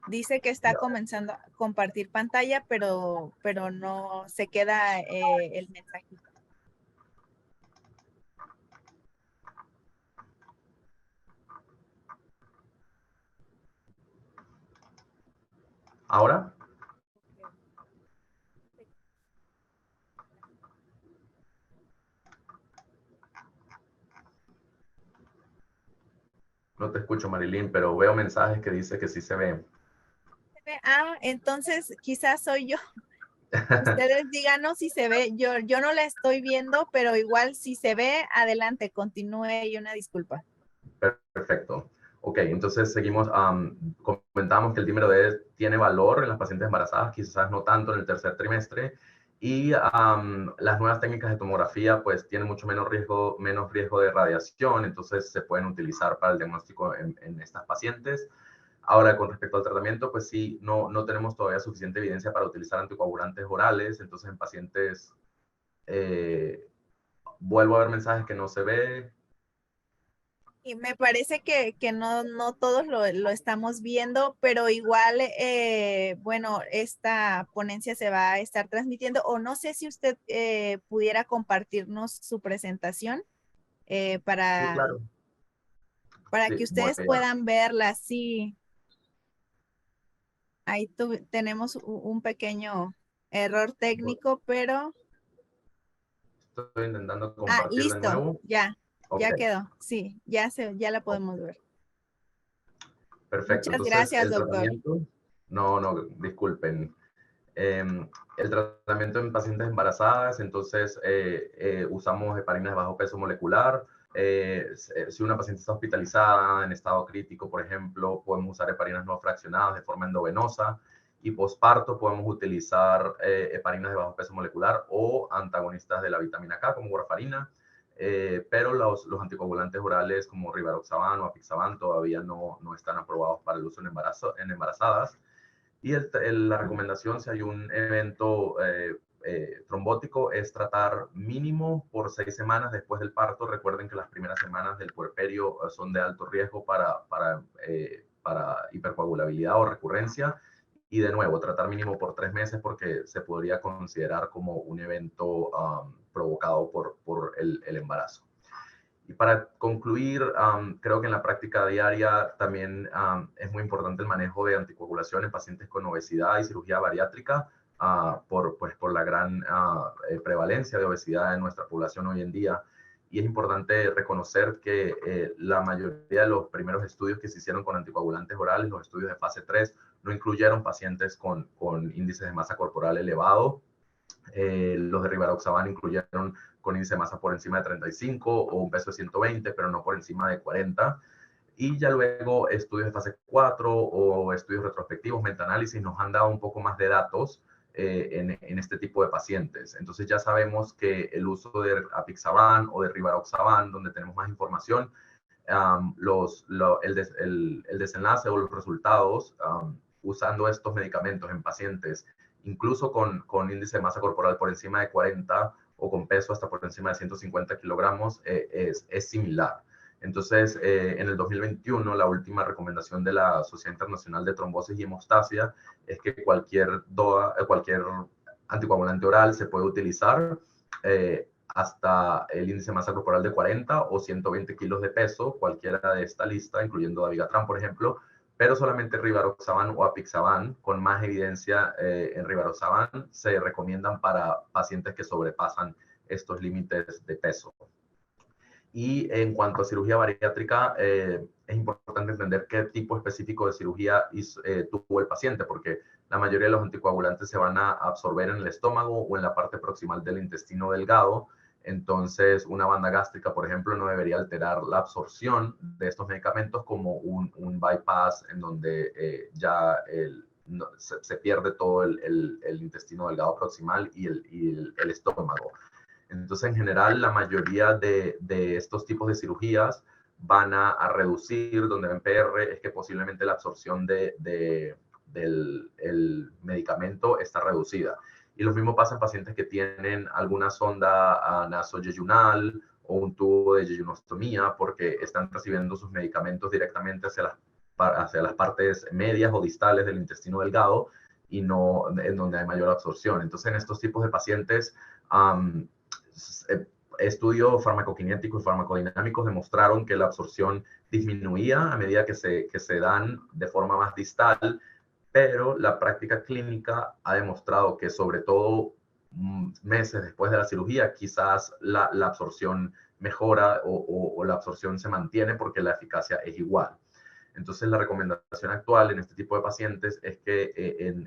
dice que está Ya. comenzando a compartir pantalla, pero no se queda el mensajito. ¿Ahora? No te escucho, Marilyn, pero veo mensajes que dice que sí se ve. Entonces quizás soy yo. Ustedes díganos si se ve. Yo no la estoy viendo, pero igual si se ve, adelante, continúe, y una disculpa. Perfecto. Ok, entonces seguimos. Comentamos que el dímero D tiene valor en las pacientes embarazadas, quizás no tanto en el tercer trimestre, y las nuevas técnicas de tomografía pues tienen mucho menos riesgo de radiación, entonces se pueden utilizar para el diagnóstico en estas pacientes. Ahora, con respecto al tratamiento, pues sí, no tenemos todavía suficiente evidencia para utilizar anticoagulantes orales, entonces en pacientes vuelvo a ver mensajes que no se ve. Y me parece que no todos lo estamos viendo, pero igual, bueno, esta ponencia se va a estar transmitiendo, o no sé si usted pudiera compartirnos su presentación Sí, claro. para Sí, que voy ustedes a, puedan verla. Sí, ahí tenemos un pequeño error técnico, pero... estoy intentando compartir de Listo, nuevo. Ok, ya quedó. Sí, ya la podemos ver. perfecto. Muchas Entonces, gracias, el doctor. tratamiento, no, disculpen. El tratamiento en pacientes embarazadas, entonces usamos heparinas de bajo peso molecular. Si una paciente está hospitalizada en estado crítico, por ejemplo, podemos usar heparinas no fraccionadas de forma endovenosa. Y posparto podemos utilizar heparinas de bajo peso molecular o antagonistas de la vitamina K como warfarina. Pero los anticoagulantes orales como rivaroxaban o apixaban todavía no están aprobados para el uso en embarazadas. Y la recomendación, si hay un evento trombótico, es tratar mínimo por 6 semanas después del parto. Recuerden que las primeras semanas del puerperio son de alto riesgo para hipercoagulabilidad o recurrencia. Y de nuevo, tratar mínimo por 3 meses porque se podría considerar como un evento provocado por el embarazo. Y para concluir, creo que en la práctica diaria también es muy importante el manejo de anticoagulación en pacientes con obesidad y cirugía bariátrica, por la gran prevalencia de obesidad en nuestra población hoy en día. y es importante reconocer que la mayoría de los primeros estudios que se hicieron con anticoagulantes orales, los estudios de fase 3, no incluyeron pacientes con índices de masa corporal elevado. Los de Rivaroxaban incluyeron con índice de masa por encima de 35 o un peso de 120, pero no por encima de 40. Y ya luego estudios de fase 4 o estudios retrospectivos, metaanálisis, nos han dado un poco más de datos en este tipo de pacientes. Entonces ya sabemos que el uso de Apixaban o de Rivaroxaban, donde tenemos más información, el desenlace o los resultados usando estos medicamentos en pacientes, incluso con índice de masa corporal por encima de 40 o con peso hasta por encima de 150 kilogramos, es similar. Entonces, en el 2021, la última recomendación de la Sociedad Internacional de Trombosis y Hemostasia es que cualquier anticoagulante oral se puede utilizar hasta el índice de masa corporal de 40 o 120 kilos de peso, cualquiera de esta lista, incluyendo Dabigatran, por ejemplo, pero solamente Rivaroxaban o Apixaban, con más evidencia en Rivaroxaban, se recomiendan para pacientes que sobrepasan estos límites de peso. Y en cuanto a cirugía bariátrica, es importante entender qué tipo específico de cirugía tuvo el paciente, porque la mayoría de los anticoagulantes se van a absorber en el estómago o en la parte proximal del intestino delgado. Entonces, una banda gástrica, por ejemplo, no debería alterar la absorción de estos medicamentos como un bypass en donde ya se pierde todo el intestino delgado proximal y el estómago. Entonces, en general, la mayoría de estos tipos de cirugías van a reducir, donde ven PR, es que posiblemente la absorción del medicamento está reducida. Y lo mismo pasa en pacientes que tienen alguna sonda nasoyeyunal o un tubo de yeyunostomía, porque están recibiendo sus medicamentos directamente hacia las partes medias o distales del intestino delgado y no en donde hay mayor absorción. Entonces, en estos tipos de pacientes, estudios farmacokinéticos y farmacodinámicos demostraron que la absorción disminuía a medida que se dan de forma más distal, pero la práctica clínica ha demostrado que sobre todo meses después de la cirugía, quizás la absorción mejora o la absorción se mantiene porque la eficacia es igual. Entonces, la recomendación actual en este tipo de pacientes es que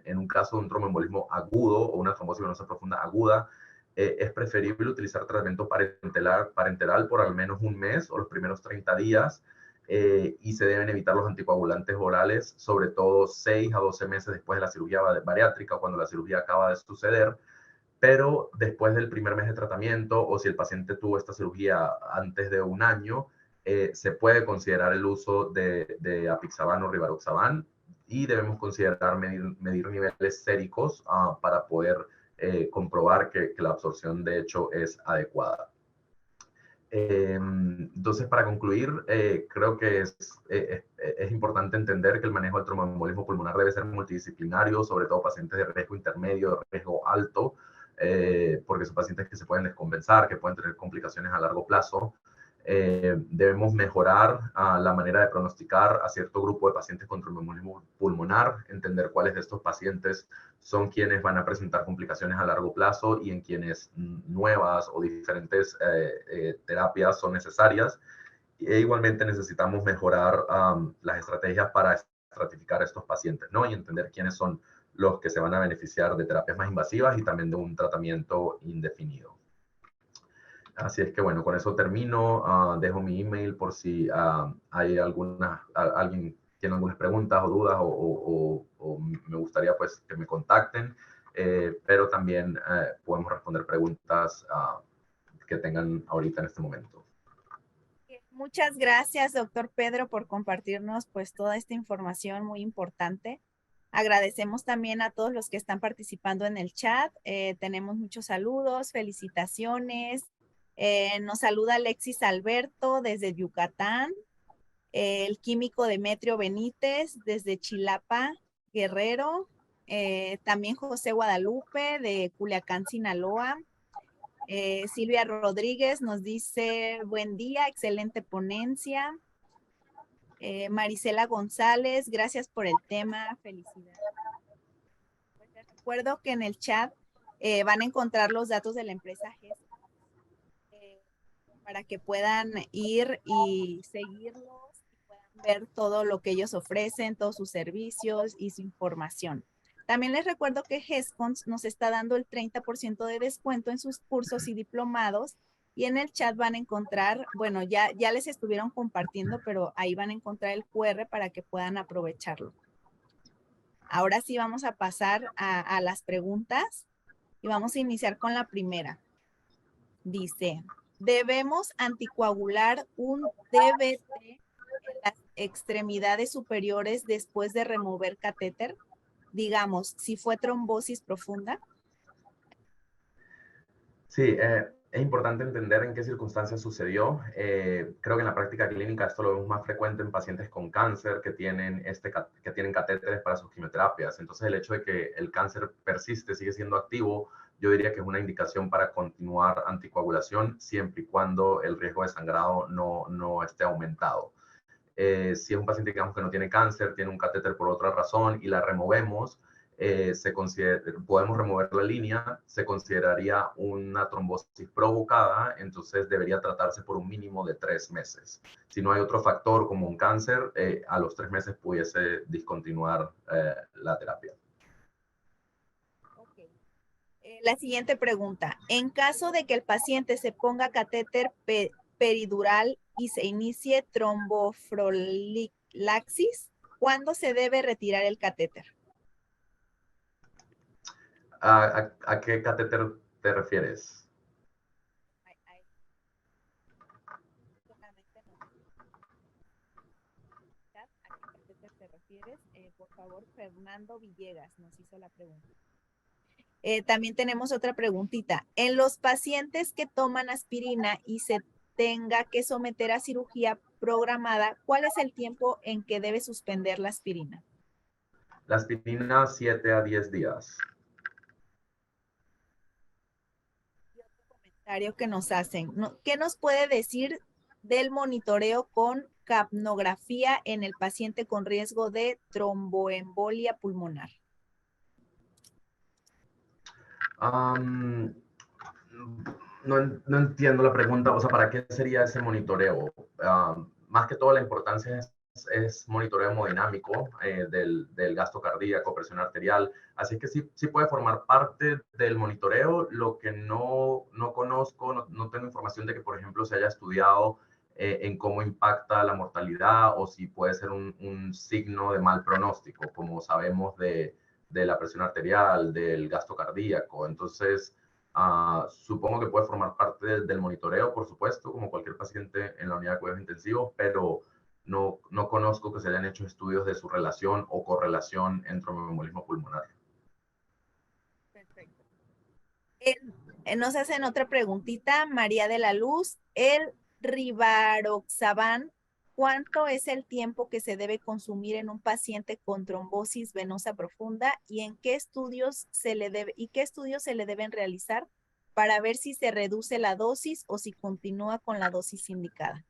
en un caso de un tromboembolismo agudo o una trombosis venosa profunda aguda, es preferible utilizar tratamiento parenteral por al menos un mes o los primeros 30 días y se deben evitar los anticoagulantes orales, sobre todo 6 a 12 meses después de la cirugía bariátrica, cuando la cirugía acaba de suceder, pero después del primer mes de tratamiento o si el paciente tuvo esta cirugía antes de un año, se puede considerar el uso de Apixaban o Rivaroxaban y debemos considerar medir niveles séricos para poder comprobar que la absorción de hecho es adecuada. Entonces, para concluir, creo que es importante entender que el manejo del tromboembolismo pulmonar debe ser multidisciplinario, sobre todo pacientes de riesgo intermedio, de riesgo alto, porque son pacientes que se pueden descompensar, que pueden tener complicaciones a largo plazo. Debemos mejorar la manera de pronosticar a cierto grupo de pacientes con tromboembolismo pulmonar, entender cuáles de estos pacientes son quienes van a presentar complicaciones a largo plazo y en quienes nuevas o diferentes terapias son necesarias. E igualmente necesitamos mejorar las estrategias para estratificar a estos pacientes, ¿no? Y entender quiénes son los que se van a beneficiar de terapias más invasivas y también de un tratamiento indefinido. Así es que bueno, con eso termino. Dejo mi email por si hay alguien tiene algunas preguntas o dudas o me gustaría pues que me contacten, pero también podemos responder preguntas que tengan ahorita en este momento. Muchas gracias, doctor Pedro, por compartirnos pues toda esta información muy importante. Agradecemos también a todos los que están participando en el chat. Tenemos muchos saludos, felicitaciones. Nos saluda Alexis Alberto desde Yucatán, el químico Demetrio Benítez desde Chilapa, Guerrero, también José Guadalupe de Culiacán, Sinaloa. Silvia Rodríguez nos dice, buen día, excelente ponencia. Marisela González, gracias por el tema, felicidades. Pues les recuerdo que en el chat van a encontrar los datos de la empresa GES. para que puedan ir y seguirlos y puedan ver todo lo que ellos ofrecen, todos sus servicios y su información. También les recuerdo que GESCONS nos está dando el 30% de descuento en sus cursos y diplomados y en el chat van a encontrar, bueno, ya les estuvieron compartiendo, pero ahí van a encontrar el QR para que puedan aprovecharlo. Ahora sí vamos a pasar a las preguntas y vamos a iniciar con la primera. Dice, ¿debemos anticoagular un DVT en las extremidades superiores después de remover catéter? Digamos, si fue trombosis profunda. Sí, es importante entender en qué circunstancias sucedió. Creo que en la práctica clínica esto lo vemos más frecuente en pacientes con cáncer que tienen, que tienen catéteres para sus quimioterapias. Entonces, el hecho de que el cáncer persiste, sigue siendo activo, yo diría que es una indicación para continuar anticoagulación siempre y cuando el riesgo de sangrado no esté aumentado. Si es un paciente, digamos, que no tiene cáncer, tiene un catéter por otra razón y la removemos, podemos remover la línea, se consideraría una trombosis provocada, entonces debería tratarse por un mínimo de 3 meses. Si no hay otro factor como un cáncer, a los 3 meses pudiese discontinuar la terapia. Okay. La siguiente pregunta. En caso de que el paciente se ponga catéter peridural y se inicie trombofrolilaxis, ¿cuándo se debe retirar el catéter? ¿A qué catéter te refieres? Solamente nos ¿a qué catéter te refieres? Por favor, Fernando Villegas nos hizo la pregunta. También tenemos otra preguntita. En los pacientes que toman aspirina y se tenga que someter a cirugía programada, ¿cuál es el tiempo en que debe suspender la aspirina? La aspirina, 7 a 10 días. Y otro comentario que nos hacen, ¿qué nos puede decir del monitoreo con capnografía en el paciente con riesgo de tromboembolia pulmonar? No entiendo la pregunta, o sea, ¿para qué sería ese monitoreo? Más que todo la importancia es monitoreo hemodinámico del gasto cardíaco, presión arterial, así que sí puede formar parte del monitoreo. Lo que no conozco, no tengo información de que, por ejemplo, se haya estudiado en cómo impacta la mortalidad o si puede ser un signo de mal pronóstico, como sabemos de la presión arterial, del gasto cardíaco. Entonces, supongo que puede formar parte del monitoreo, por supuesto, como cualquier paciente en la unidad de cuidados intensivos, pero no conozco que se hayan hecho estudios de su relación o correlación en tromboembolismo pulmonar. Perfecto. Nos hacen otra preguntita, María de la Luz. El rivaroxaban, ¿cuánto es el tiempo que se debe consumir en un paciente con trombosis venosa profunda y en qué estudios se le deben realizar para ver si se reduce la dosis o si continúa con la dosis indicada?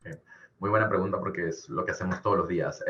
Okay. Muy buena pregunta porque es lo que hacemos todos los días.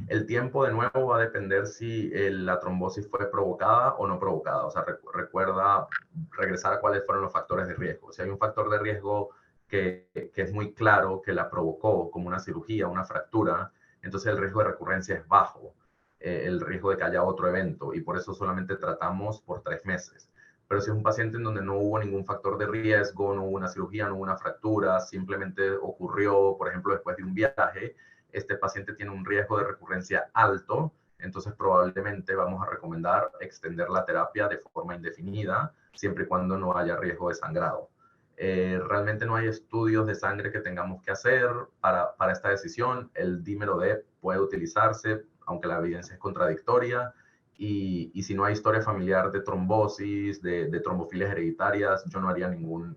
El tiempo de nuevo va a depender si la trombosis fue provocada o no provocada. O sea, recuerda regresar a cuáles fueron los factores de riesgo. Si hay un factor de riesgo que es muy claro que la provocó, como una cirugía, una fractura, entonces el riesgo de recurrencia es bajo, el riesgo de que haya otro evento, y por eso solamente tratamos por 3 meses. Pero si es un paciente en donde no hubo ningún factor de riesgo, no hubo una cirugía, no hubo una fractura, simplemente ocurrió, por ejemplo, después de un viaje, este paciente tiene un riesgo de recurrencia alto, entonces probablemente vamos a recomendar extender la terapia de forma indefinida, siempre y cuando no haya riesgo de sangrado. Realmente no hay estudios de sangre que tengamos que hacer para esta decisión. El dímero D puede utilizarse, aunque la evidencia es contradictoria. Y si no hay historia familiar de trombosis, de trombofilias hereditarias, yo no haría ningún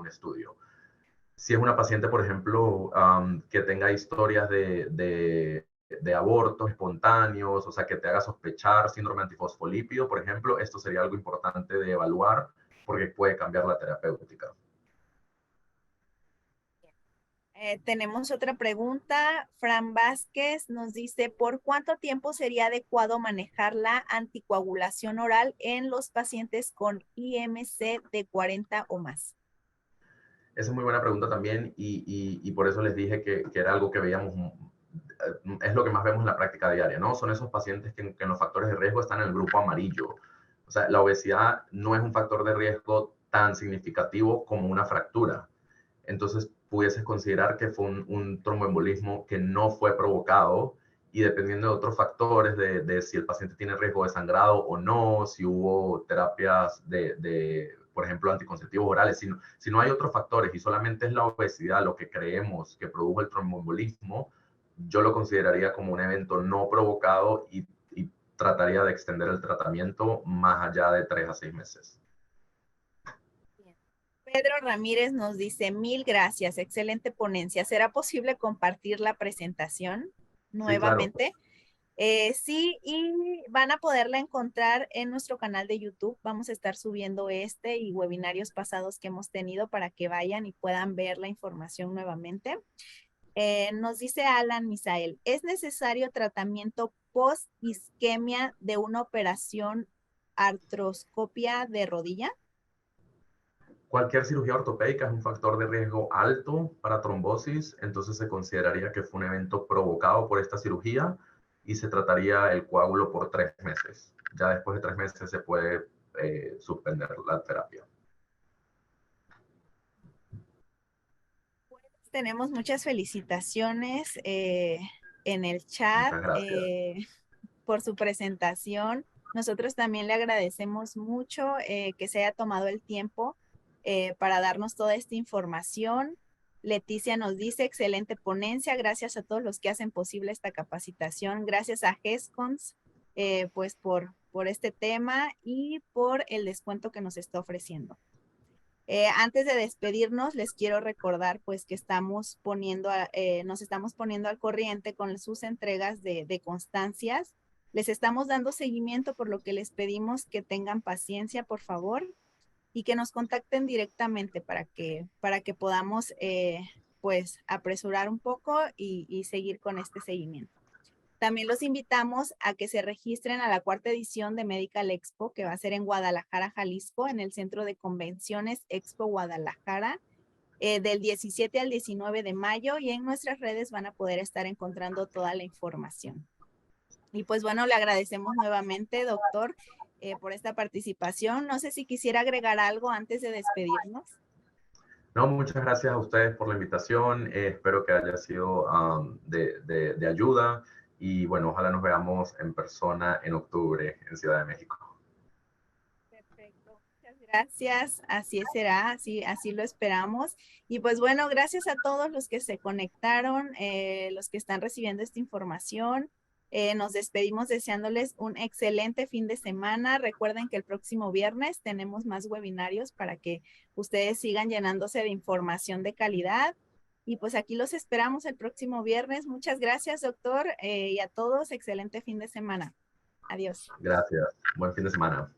estudio. Si es una paciente, por ejemplo, que tenga historias de abortos espontáneos, o sea, que te haga sospechar síndrome antifosfolípido, por ejemplo, esto sería algo importante de evaluar porque puede cambiar la terapéutica. Tenemos otra pregunta. Fran Vázquez nos dice, ¿por cuánto tiempo sería adecuado manejar la anticoagulación oral en los pacientes con IMC de 40 o más? Esa es muy buena pregunta también y por eso les dije que era algo que veíamos, es lo que más vemos en la práctica diaria, ¿no? Son esos pacientes que en los factores de riesgo están en el grupo amarillo. O sea, la obesidad no es un factor de riesgo tan significativo como una fractura. Entonces, pudieses considerar que fue un tromboembolismo que no fue provocado y dependiendo de otros factores, de si el paciente tiene riesgo de sangrado o no, si hubo terapias por ejemplo, anticonceptivos orales, si no hay otros factores y solamente es la obesidad lo que creemos que produjo el tromboembolismo, yo lo consideraría como un evento no provocado y trataría de extender el tratamiento más allá de 3 a 6 meses. Pedro Ramírez nos dice, mil gracias, excelente ponencia. ¿Será posible compartir la presentación Sí, claro. nuevamente? Sí, y van a poderla encontrar en nuestro canal de YouTube. Vamos a estar subiendo este y webinarios pasados que hemos tenido para que vayan y puedan ver la información nuevamente. Nos dice Alan Misael, ¿es necesario tratamiento post-isquemia de una operación artroscopia de rodilla? Cualquier cirugía ortopédica es un factor de riesgo alto para trombosis, entonces se consideraría que fue un evento provocado por esta cirugía y se trataría el coágulo por 3 meses. Ya después de 3 meses se puede suspender la terapia. Tenemos muchas felicitaciones en el chat Muchas gracias. por su presentación. Nosotros también le agradecemos mucho que se haya tomado el tiempo para darnos toda esta información. Leticia nos dice, excelente ponencia, gracias a todos los que hacen posible esta capacitación, gracias a GESCONS pues por este tema y por el descuento que nos está ofreciendo. Antes de despedirnos, les quiero recordar pues que nos estamos poniendo al corriente con sus entregas de constancias. Les estamos dando seguimiento, por lo que les pedimos que tengan paciencia, por favor, y que nos contacten directamente para que podamos pues apresurar un poco y seguir con este seguimiento. También los invitamos a que se registren a la 4ª edición de Medical Expo, que va a ser en Guadalajara, Jalisco, en el Centro de Convenciones Expo Guadalajara, del 17 al 19 de mayo, y en nuestras redes van a poder estar encontrando toda la información. Y pues bueno, le agradecemos nuevamente, doctor, por esta participación. No sé si quisiera agregar algo antes de despedirnos. No, muchas gracias a ustedes por la invitación. Espero que haya sido de ayuda y bueno, ojalá nos veamos en persona en octubre en Ciudad de México. Perfecto, muchas gracias. Así será, así lo esperamos. Y pues bueno, gracias a todos los que se conectaron, los que están recibiendo esta información. Nos despedimos deseándoles un excelente fin de semana. Recuerden que el próximo viernes tenemos más webinarios para que ustedes sigan llenándose de información de calidad. Y pues aquí los esperamos el próximo viernes. Muchas gracias, doctor, y a todos, excelente fin de semana. Adiós. Gracias. Buen fin de semana.